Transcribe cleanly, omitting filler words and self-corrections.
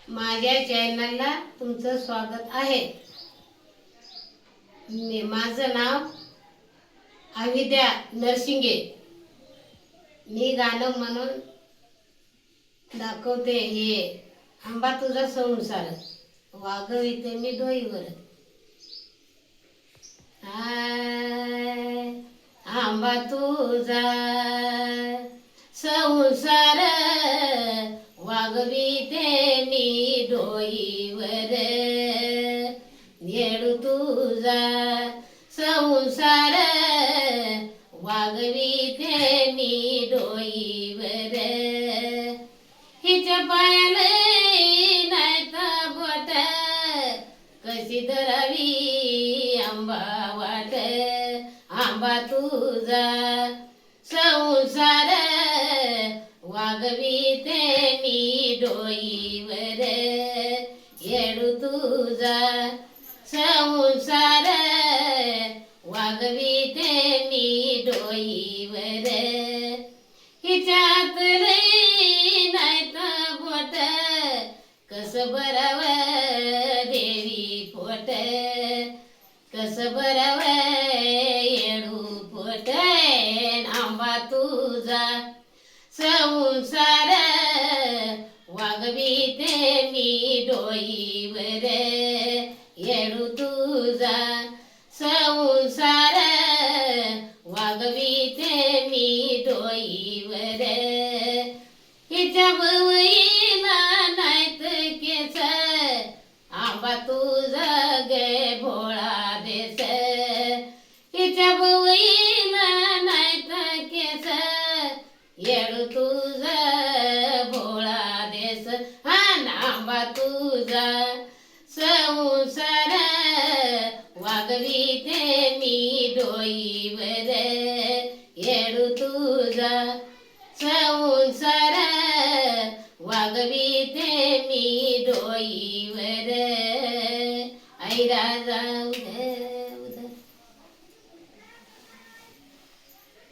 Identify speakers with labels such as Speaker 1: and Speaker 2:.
Speaker 1: माझ्या चॅनलला तुमचं स्वागत आहे। माझं नाव अविद्या नरसिंगे। मी गाणं म्हणून दाखवते। हे आंबा तुझा संसार वागविते मी डोईवर। आंबा तुझा संसार वागविते मी डोईवर। येडू तुझा संसार वागविते मी डोईवर। हिच्या पायाला नाहीत बोट कशी धरावी आंबा वाट। आंबा तुझा संसार वागविते मी डोईवर। येडू तुझा संसार वागविते मी डोईवर। हिच्यात नाहीत बोट कस भराव देवी पोट। कस भराव येडू पोट। आंबा तुझा संसार वागविते मी डोईवर। येडू तुझा संसार वागविते मी डोईवर। हिच्या भुवईला नाहीत केस आंबा तुझा गे भोळा देस। हिच्या भुवईला नाहीत केस येडू तुझा भोळा देस। आंबा तुझा संसार वागविते मी डोईवर। येडू तुझा संसार वागविते मी डोईवर। आई राजा